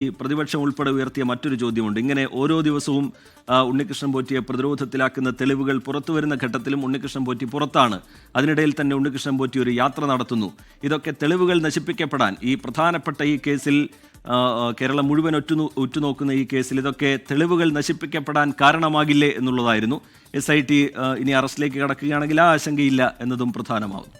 ഈ പ്രതിപക്ഷം ഉൾപ്പെടെ ഉയർത്തിയ മറ്റൊരു ചോദ്യമുണ്ട്. ഇങ്ങനെ ഓരോ ദിവസവും ഉണ്ണികൃഷ്ണൻ പോറ്റിയെ പ്രതിരോധത്തിലാക്കുന്ന തെളിവുകൾ പുറത്തുവരുന്ന ഘട്ടത്തിലും ഉണ്ണികൃഷ്ണൻ പോറ്റി പുറത്താണ്. അതിനിടയിൽ തന്നെ ഉണ്ണികൃഷ്ണൻ പോറ്റി ഒരു യാത്ര നടത്തുന്നു. ഇതൊക്കെ തെളിവുകൾ നശിപ്പിക്കപ്പെടാൻ ഈ പ്രധാനപ്പെട്ട ഈ കേസിൽ കേരളം മുഴുവൻ ഉറ്റുനോക്കുന്ന ഈ കേസിൽ ഇതൊക്കെ തെളിവുകൾ നശിപ്പിക്കപ്പെടാൻ കാരണമാകില്ലേ എന്നുള്ളതായിരുന്നു. SIT ഇനി അറസ്റ്റിലേക്ക് കടക്കുകയാണെങ്കിൽ ആ ആശങ്കയില്ല എന്നതും പ്രധാനമാകുന്നു.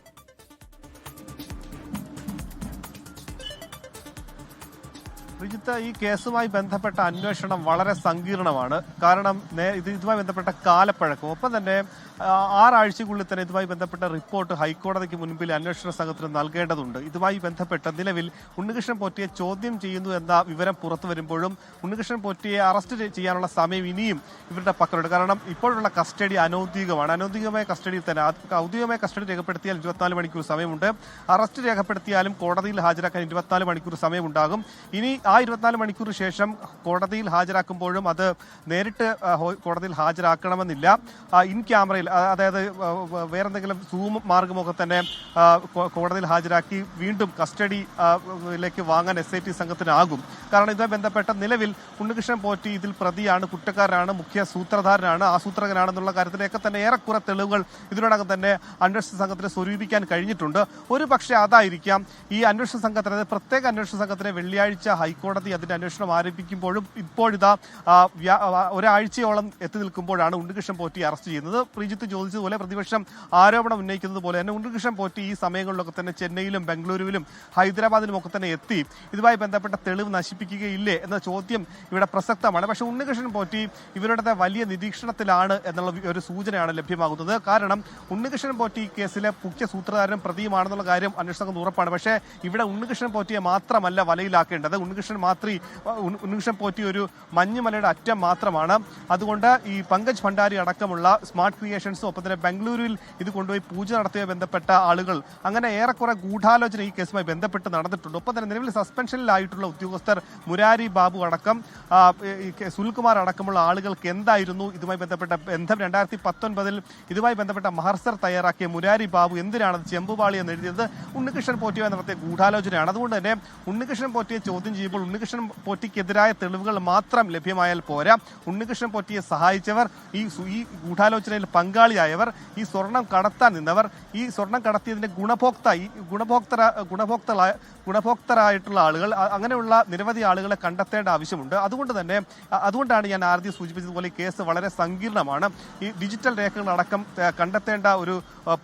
ശ്രീജിത്ത്, ഈ കേസുമായി ബന്ധപ്പെട്ട അന്വേഷണം വളരെ സങ്കീർണമാണ്. കാരണം ഇതുമായി ബന്ധപ്പെട്ട കാലപ്പഴക്കം, ഒപ്പം തന്നെ 6 ആഴ്ചയ്ക്കുള്ളിൽ തന്നെ ഇതുമായി ബന്ധപ്പെട്ട റിപ്പോർട്ട് ഹൈക്കോടതിക്ക് മുൻപിൽ അന്വേഷണ സംഘത്തിന് നൽകേണ്ടതുണ്ട്. ഇതുമായി ബന്ധപ്പെട്ട നിലവിൽ ഉണ്ണികൃഷ്ണൻ പോറ്റിയെ ചോദ്യം ചെയ്യുന്നു എന്ന വിവരം പുറത്തു വരുമ്പോഴും ഉണ്ണികൃഷ്ണൻ പോറ്റിയെ അറസ്റ്റ് ചെയ്യാനുള്ള സമയം ഇനിയും ഇവരുടെ പക്കലുണ്ട്. കാരണം ഇപ്പോഴുള്ള കസ്റ്റഡി അനൗദ്യോഗികമാണ്. അനൗദ്യോഗികമായ കസ്റ്റഡിയിൽ തന്നെ, ഔദ്യോഗികമായ കസ്റ്റഡി രേഖപ്പെടുത്തിയാൽ 24 മണിക്കൂർ സമയമുണ്ട്. അറസ്റ്റ് രേഖപ്പെടുത്തിയാലും കോടതിയിൽ ഹാജരാക്കാൻ 24 മണിക്കൂർ സമയമുണ്ടാകും. ഇനി ആ 24 മണിക്കൂർ ശേഷം കോടതിയിൽ ഹാജരാക്കുമ്പോഴും അത് നേരിട്ട് കോടതിയിൽ ഹാജരാക്കണമെന്നില്ല. ഇൻ ക്യാമറയിൽ, അതായത് വേറെന്തെങ്കിലും സൂം മാർഗമൊക്കെ തന്നെ കോടതിയിൽ ഹാജരാക്കി വീണ്ടും കസ്റ്റഡിയിലേക്ക് വാങ്ങാൻ SIT സംഘത്തിനാകും. കാരണം ഇതുമായി ബന്ധപ്പെട്ട നിലവിൽ ഉണ്ണികൃഷ്ണൻ പോറ്റി ഇതിൽ പ്രതിയാണ്, കുറ്റക്കാരനാണ്, മുഖ്യ സൂത്രധാരനാണ്, ആസൂത്രകനാണെന്നുള്ള കാര്യത്തിലൊക്കെ തന്നെ ഏറെക്കുറെ തെളിവുകൾ ഇതിനോടകം തന്നെ അന്വേഷണ സംഘത്തിന് സ്വരൂപിക്കാൻ കഴിഞ്ഞിട്ടുണ്ട്. ഒരു പക്ഷേ അതായിരിക്കാം ഈ അന്വേഷണ സംഘത്തിന്, പ്രത്യേക അന്വേഷണ സംഘത്തിന് വെള്ളിയാഴ്ച ഹൈക്കോടതി അതിന്റെ അന്വേഷണം ആരംഭിക്കുമ്പോഴും ഇപ്പോഴിതാ ഒരാഴ്ചയോളം എത്തി നിൽക്കുമ്പോഴാണ് ഉണ്ണികൃഷ്ണൻ പോറ്റി അറസ്റ്റ് ചെയ്യുന്നത്. പ്രീജിത്ത് ചോദിച്ചതുപോലെ, പ്രതിപക്ഷം ആരോപണം ഉന്നയിക്കുന്നത് പോലെ തന്നെ ഉണ്ണികൃഷ്ണൻ പോറ്റി ഈ സമയങ്ങളിലൊക്കെ തന്നെ ചെന്നൈയിലും ബംഗളൂരുവിലും ഹൈദരാബാദിലും ഒക്കെ തന്നെ എത്തി ഇതുമായി ബന്ധപ്പെട്ട തെളിവ് നശിപ്പിക്കുകയില്ലേ എന്ന ചോദ്യം ഇവിടെ പ്രസക്തമാണ്. പക്ഷേ ഉണ്ണികൃഷ്ണൻ പോറ്റി ഇവരുടെ വലിയ നിരീക്ഷണത്തിലാണ് എന്നുള്ള ഒരു സൂചനയാണ് ലഭ്യമാകുന്നത്. കാരണം ഉണ്ണികൃഷ്ണൻ പോറ്റി കേസിലെ മുഖ്യ സൂത്രധാരനും പ്രതിയുമാണെന്നുള്ള കാര്യം അന്വേഷണം ഉറപ്പാണ്. പക്ഷേ ഇവിടെ ഉണ്ണികൃഷ്ണൻ പോറ്റിയെ മാത്രമല്ല വലയിലാക്കേണ്ടത്. ഉണ്ണികൃഷ്ണൻ പോറ്റി ഒരു മഞ്ഞുമലയുടെ അറ്റം മാത്രമാണ്. അതുകൊണ്ട് ഈ പങ്കജ് ഭണ്ഡാരി അടക്കമുള്ള സ്മാർട്ട് ക്രിയേഷൻസും ഒപ്പം തന്നെ ബംഗളൂരുവിൽ ഇത് കൊണ്ടുപോയി പൂജ നടത്തിയ ബന്ധപ്പെട്ട ആളുകൾ, അങ്ങനെ ഏറെക്കുറെ ഗൂഢാലോചന ഈ കേസുമായി ബന്ധപ്പെട്ട് നടന്നിട്ടുണ്ട്. ഒപ്പം തന്നെ നിലവിൽ സസ്പെൻഷനിലായിട്ടുള്ള ഉദ്യോഗസ്ഥർ മുരാരി ബാബു അടക്കം സുനിൽകുമാർ അടക്കമുള്ള ആളുകൾക്ക് എന്തായിരുന്നു ഇതുമായി ബന്ധപ്പെട്ട ബന്ധം? 2019 ഇതുമായി ബന്ധപ്പെട്ട മഹർസർ തയ്യാറാക്കിയ മുരാരി ബാബു എന്തിനാണ് ചെമ്പുപാളി എന്ന് എഴുതിയത്? ഉണ്ണികൃഷ്ണൻ പോറ്റിയുമായി നടത്തിയ ഗൂഢാലോചനയാണ്. അതുകൊണ്ട് തന്നെ ഉണ്ണികൃഷ്ണൻ പോറ്റിയെ ചോദ്യം ചെയ്യുമ്പോൾ ഉണ്ണികൃഷ്ണൻ പോറ്റിക്കെതിരായ തെളിവുകൾ മാത്രം ലഭ്യമായാൽ പോരാ. ഉണ്ണികൃഷ്ണൻ പോറ്റിയെ സഹായിച്ചവർ, ഈ ഗൂഢാലോചനയിൽ പങ്കാളിയായവർ, ഈ സ്വർണം കടത്താൻ നിന്നവർ, ഈ സ്വർണം കടത്തിയതിന്റെ ഗുണഭോക്തരായിട്ടുള്ള ആളുകൾ, അങ്ങനെയുള്ള നിരവധി ആളുകളെ കണ്ടെത്തേണ്ട ആവശ്യമുണ്ട്. അതുകൊണ്ടാണ് ഞാൻ ആദ്യം സൂചിപ്പിച്ചതുപോലെ ഈ കേസ് വളരെ സങ്കീർണമാണ്. ഈ ഡിജിറ്റൽ രേഖകളടക്കം കണ്ടെത്തേണ്ട ഒരു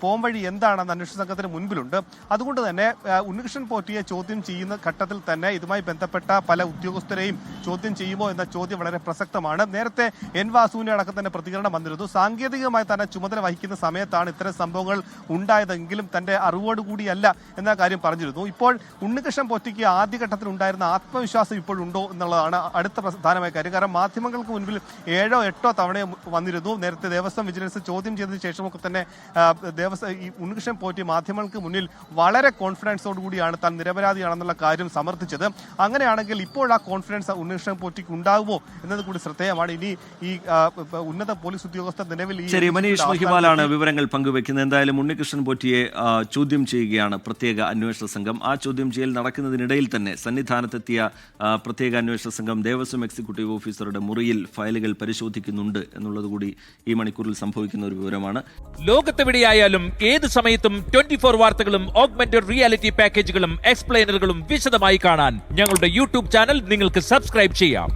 പോംവഴി എന്താണെന്ന് അന്വേഷണ സംഘത്തിന് മുൻപിലുണ്ട്. അതുകൊണ്ട് തന്നെ ഉണ്ണികൃഷ്ണൻ പോറ്റിയെ ചോദ്യം ചെയ്യുന്ന ഘട്ടത്തിൽ തന്നെ ഇതുമായി ബന്ധപ്പെട്ട പല ഉദ്യോഗസ്ഥരെയും ചോദ്യം ചെയ്യുമോ എന്ന ചോദ്യം വളരെ പ്രസക്തമാണ്. നേരത്തെ N വാസുവിന്റെ അടക്കം തന്നെ പ്രതികരണം വന്നിരുന്നു. സാങ്കേതികമായി തന്നെ ചുമതല വഹിക്കുന്ന സമയത്താണ് ഇത്തരം സംഭവങ്ങൾ ഉണ്ടായതെങ്കിലും തന്റെ അറിവോടുകൂടിയല്ല എന്ന കാര്യം പറഞ്ഞിരുന്നു. ഇപ്പോൾ ഉണ്ണികൃഷ്ണൻ പോറ്റിക്ക് ആദ്യഘട്ടത്തിൽ ഉണ്ടായിരുന്ന ആത്മവിശ്വാസം ഇപ്പോഴുണ്ടോ എന്നുള്ളതാണ് അടുത്ത പ്രധാനമായ കാര്യം. കാരണം മാധ്യമങ്ങൾക്ക് മുൻപിൽ 7 or 8 തവണ വന്നിരുന്നു. നേരത്തെ ദേവസ്വം വിജിലൻസ് ചോദ്യം ചെയ്തതിനു ശേഷമൊക്കെ തന്നെ ഈ ഉണ്ണികൃഷ്ണൻ പോറ്റി മാധ്യമങ്ങൾക്ക് മുന്നിൽ വളരെ കോൺഫിഡൻസോട് കൂടിയാണ് താൻ നിരപരാധിയാണെന്നുള്ള കാര്യം സമർത്ഥിച്ചത്. അങ്ങനെയാണെങ്കിൽ ഇപ്പോൾ ആ കോൺഫിഡൻസ് ഉണ്ണികൃഷ്ണൻ പോറ്റിക്ക് ഉണ്ടാകുമോ എന്നത് കൂടി ശ്രദ്ധേയമാണ്. ഇനി ഈ ഉന്നത പോലീസ് ഉദ്യോഗസ്ഥർ നിലവിൽ ശരി, മനീഷ് മഹിമാലാണ് വിവരങ്ങൾ പങ്കുവെക്കുന്നത്. എന്തായാലും ഉണ്ണികൃഷ്ണൻ പോറ്റിയെ ചോദ്യം ചെയ്യുകയാണ് പ്രത്യേക അന്വേഷണ സംഘം. ആ ചോദ്യം ചെയ്യൽ നടക്കുന്നതിനിടയിൽ തന്നെ സന്നിധാനത്തെത്തിയ പ്രത്യേക അന്വേഷണ സംഘം ദേവസ്വം എക്സിക്യൂട്ടീവ് ഓഫീസറുടെ മുറിയിൽ ഫയലുകൾ പരിശോധിക്കുന്നുണ്ട് എന്നുള്ളത് കൂടി ഈ മണിക്കൂറിൽ സംഭവിക്കുന്ന ഒരു വിവരമാണ്. ലോകത്തെവിടെയായാലും ഏത് സമയത്തും 24 വാർത്തകളും ഓഗ്മെന്റഡ് റിയാലിറ്റി പാക്കേജുകളും എക്സ്പ്ലെയിനറുകളും വിശദമായി കാണാൻ ഞങ്ങളുടെ YouTube ചാനൽ നിങ്ങൾക്ക് സബ്സ്ക്രൈബ് ചെയ്യാം.